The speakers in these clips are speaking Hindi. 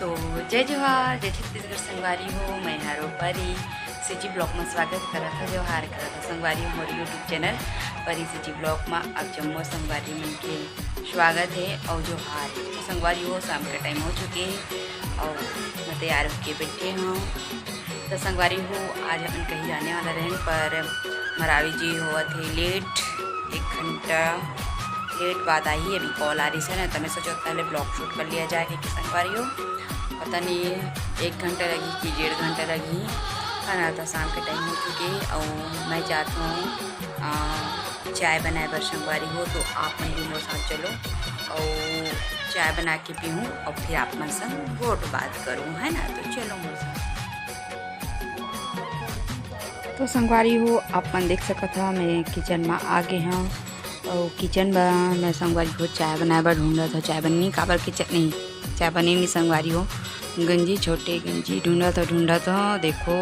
तो जय जोहार जय छत्तीसगढ़ संगवारी हो। मैं हारो परी सिजी ब्लॉग में स्वागत करा था। जोहार करा था संगवारी हो मोर यूट्यूब चैनल परी सिजी ब्लॉग में अब जम्मो संगवारी मन के स्वागत है और जोहार। तो संगवारी हो शाम का टाइम हो चुके और मैं तैयार होके बैठे हूँ। तो संगवारी हो आज अपन कहीं जाने वाला रहें पर मरावी जी हुआ थे लेट 1 घंटा लेट बाद आई। अभी कॉल आ रही है ना तो मैं सोचा पहले ब्लॉग शूट कर लिया जाए कि संगवारी हो पता नहीं 1 घंटा लगी कि 1.5 घंटा लगी है ना। तो शाम के टाइम हो चुके और मैं जाता हूँ चाय बनाए बर संगवारी हो। तो आप मन भी मेरे साथ चलो और चाय बना के पीऊँ और फिर आप मन संग वोट बात करूँ है ना। तो चलो मेरे साथ। तो संगवारी हो आप मन देख सकता था मैं किचन में आ गए हाँ और किचन में मैं संगवारी हो चाय बनाए बर ढूंढ रहा था। चाय बननी काबर किचन नहीं चाय बनी नहीं संगवारी हो गंजी छोटे गंजी ढूंढा था देखो।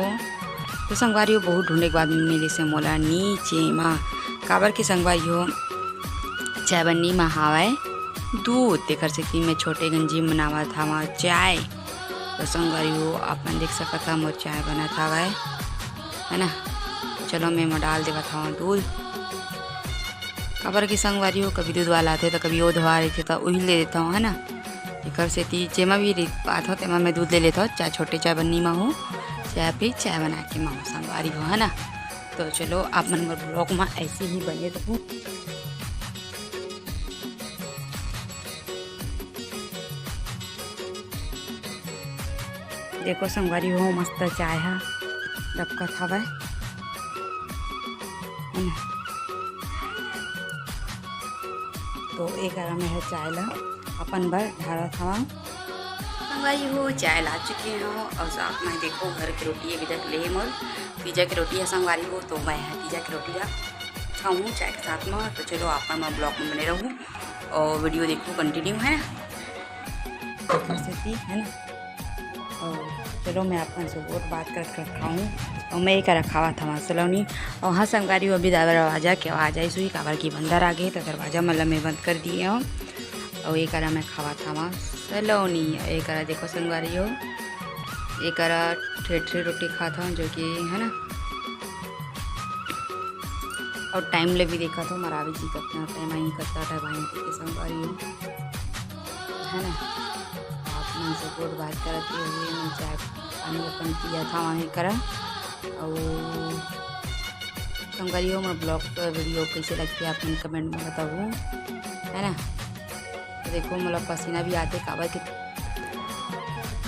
तो संगवारी हो बहुत ढूंढने के बाद मिले से मोला नीचे माँ काबर की संगवारी हो चाय बननी में हवाए दूध तेकर से कि मैं छोटे गंजी बनावा था वहाँ चाय। तो संगवारी हो आप देख सकता था मोर चाय बना था वह है ना। चलो मैं डाल देवा था वहाँ दूध काबर की संगवारी हो कभी दूध वाला आते तो कभी वो धवा रहे थे तो वही ले लेता हूँ है ना। एक से जेमा भी बात हो तेमा मैं दूध ले लेता हूँ चाय छोटे चाय बननी में हूँ चाय फिर चाय बना के माँ संगवारी हो है ना। तो चलो आप मन ब्लॉग में ऐसे ही बने रहूँ। देखो संगवारी हो मस्त चाय है डबका था वह तो एक में है चाय ला अपन बर ढारा था संगवारी हो चाय ला चुके हो और साथ में देखो घर की रोटी अभी तक ले मोर पिज्जा की रोटी है संगवारी हो। तो मैं पिज्जा की रोटी खाऊँ चाय के साथ में। तो चलो आप मैं ब्लॉग में बने रहूँ और वीडियो देखो कंटिन्यू है ना। और चलो मैं अपन से बहुत बात कर खाऊँ और मैं एक खावा था वहाँ सलोनी और हाँ संगवारी हो अभी दरवाजा की आवाज़ आई सुई काबर की बंदर आ गए तो दरवाज़ा मतलब मैं बंद कर दिए हूँ और एक मैं खावा था वहाँ सलोनी। एक देखो संगवारी हो एक ठेठरी रोटी खाता हूँ जो कि है ना। और टाइम ले भी देखा था मरावी जी कितना टाइम आई करता था भाई के संगवारी हो है ना। आप मन से बहुत बात करते हुए मैं चाय पानी अपन पिया था वहीं करा और संगवारी हो मैं ब्लॉग पर वीडियो कैसे लगती है आप मन कमेंट में बताओ है ना। तो देखो मतलब पसीना भी आते काबर के।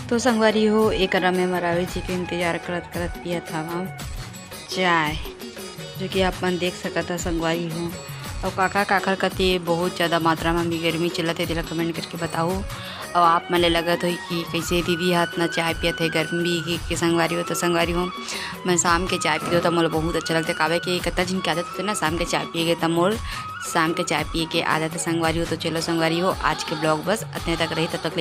तो संगवारी हो एक में मरावी जी के इंतजार करत करत पिया था वहाँ चाय जो कि आप मन देख सकता था संगवारी हो। और काका काकर कते बहुत ज़्यादा मात्रा में भी गर्मी चलत है दिला कमेंट करके बताओ। और आप मन लगत हो कि कैसे दीदी हाथ ना चाय पियत है गर्मी की संगवारी हो। तो संगवारी हो मैं शाम के चाय पी दो तो मोला बहुत अच्छा लगता है काबर कि कितना जिन की आदत होती है ना शाम के चाय पिएगे तब मोर शाम के चाय पिए के आदत है संगवारी हो। तो चलो संगवारी हो आज के ब्लॉग बस इतने तक रही तब तक